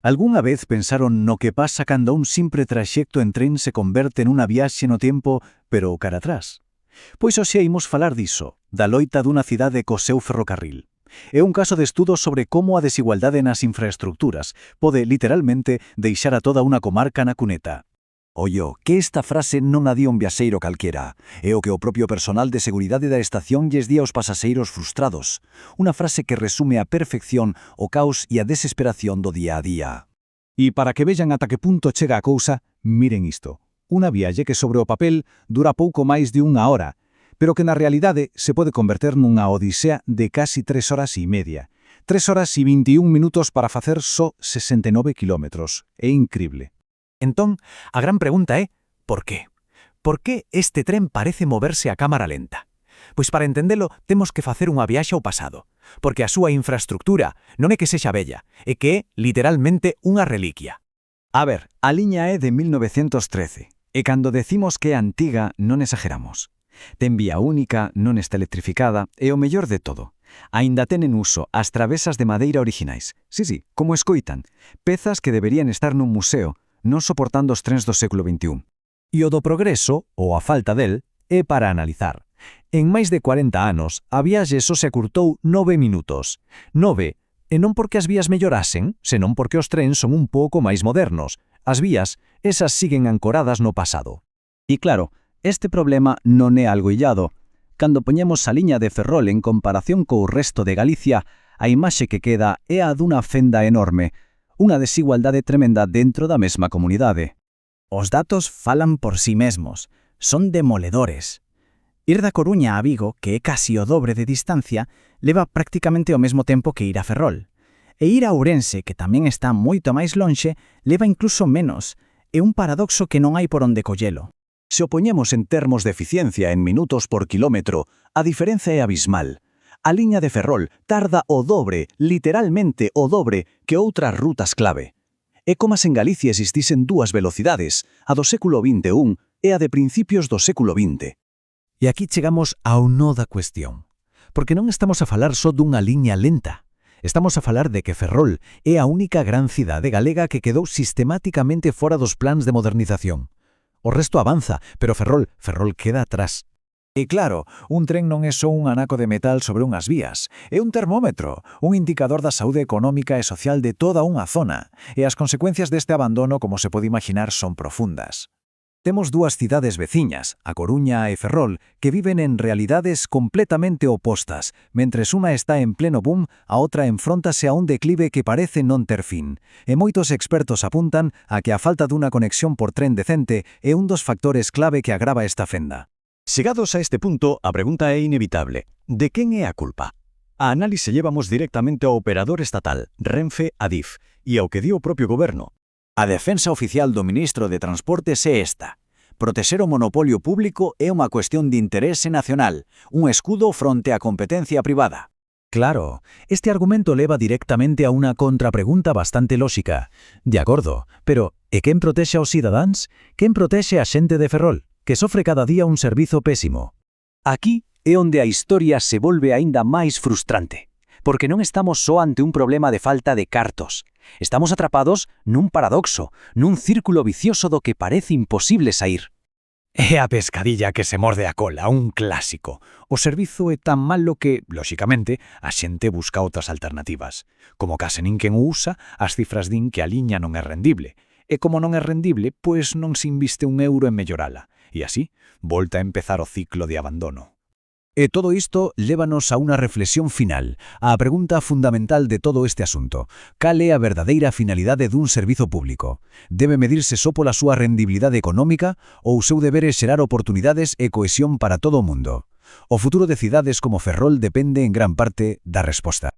Algunha vez pensaron no que pasa cando un simple traxecto en tren se converte nunha viaxe no tempo, pero cara atrás? Pois hoxe imos falar diso, da loita dunha cidade co seu ferrocarril. É un caso de estudo sobre como a desigualdade nas infraestructuras pode, literalmente, deixar a toda unha comarca na cuneta. Ollo, que esta frase non a di un viaxeiro calquera. É o que o propio personal de seguridade da estación lles di aos pasaxeiros frustrados. Unha frase que resume a perfección o caos e a desesperación do día a día. E para que vexan ata que punto chega a cousa, miren isto. Unha viaxe que sobre o papel dura pouco máis de unha hora, pero que na realidade se pode converter nunha odisea de casi 3 horas e media. 3 horas e 21 minutos para facer só 69 kilómetros. É incrible. Entón, a gran pregunta é, por qué? Por que este tren parece moverse a cámara lenta? Pois para entendelo, temos que facer unha viaxe ao pasado, porque a súa infraestructura non é que sexa bella, é que é, literalmente, unha reliquia. A ver, a liña é de 1913, e cando decimos que é antiga non exageramos. Ten vía única, non está electrificada, e o mellor de todo, aínda tenen uso as travesas de madeira orixinais. Sí, como escoitan, pezas que deberían estar nun museo, non soportando os trens do século XXI. E o do progreso, ou a falta del, é para analizar. En máis de 40 anos, a viaxe só se acurtou 9 minutos. 9, e non porque as vías mellorasen, senón porque os trens son un pouco máis modernos. As vías, esas siguen ancoradas no pasado. E claro, este problema non é algo illado. Cando poñemos a liña de Ferrol en comparación co resto de Galicia, a imaxe que queda é a dunha fenda enorme, unha desigualdade tremenda dentro da mesma comunidade. Os datos falan por sí mesmos, son demoledores. Ir da Coruña a Vigo, que é casi o dobre de distancia, leva prácticamente o mesmo tempo que ir a Ferrol. E ir a Ourense, que tamén está moito máis lonxe, leva incluso menos. É un paradoxo que non hai por onde collelo. Se o poñemos en termos de eficiencia en minutos por quilómetro, a diferenza é abismal. A liña de Ferrol tarda o dobre, literalmente o dobre, que outras rutas clave. É como se en Galicia existisen dúas velocidades, a do século XXI e a de principios do século XX. E aquí chegamos ao nó da cuestión. Porque non estamos a falar só dunha liña lenta. Estamos a falar de que Ferrol é a única gran cidade galega que quedou sistemáticamente fora dos plans de modernización. O resto avanza, pero Ferrol queda atrás. E claro, un tren non é só un anaco de metal sobre unhas vías, é un termómetro, un indicador da saúde económica e social de toda unha zona, e as consecuencias deste abandono, como se pode imaginar, son profundas. Temos dúas cidades veciñas, A Coruña e Ferrol, que viven en realidades completamente opostas. Mentres unha está en pleno boom, a outra enfróntase a un declive que parece non ter fin. E moitos expertos apuntan a que a falta dunha conexión por tren decente é un dos factores clave que agrava esta fenda. Chegados a este punto, a pregunta é inevitable. De quen é a culpa? A análise llévamos directamente ao operador estatal, Renfe Adif, e ao que dio o propio goberno. A defensa oficial do ministro de Transportes é esta. Protexer o monopolio público é unha cuestión de interese nacional, un escudo fronte á competencia privada. Claro, este argumento leva directamente a unha contrapregunta bastante lóxica. De acordo, pero e quen protexe aos cidadáns? Quen protexe a xente de Ferrol, que sofre cada día un servizo pésimo? Aquí é onde a historia se volve aínda máis frustrante, porque non estamos só ante un problema de falta de cartos. Estamos atrapados nun paradoxo, nun círculo vicioso do que parece imposible sair. É a pescadilla que se morde a cola, un clásico. O servizo é tan malo que, lóxicamente, a xente busca outras alternativas. Como case ninguén o usa, as cifras din que a liña non é rendible. E como non é rendible, pois non se inviste un euro en mellorala. E así, volta a empezar o ciclo de abandono. E todo isto lévanos a unha reflexión final, á pregunta fundamental de todo este asunto. Cal é a verdadeira finalidade dun servizo público? Debe medirse só pola súa rendibilidade económica ou o seu deber é xerar oportunidades e cohesión para todo o mundo? O futuro de cidades como Ferrol depende en gran parte da resposta.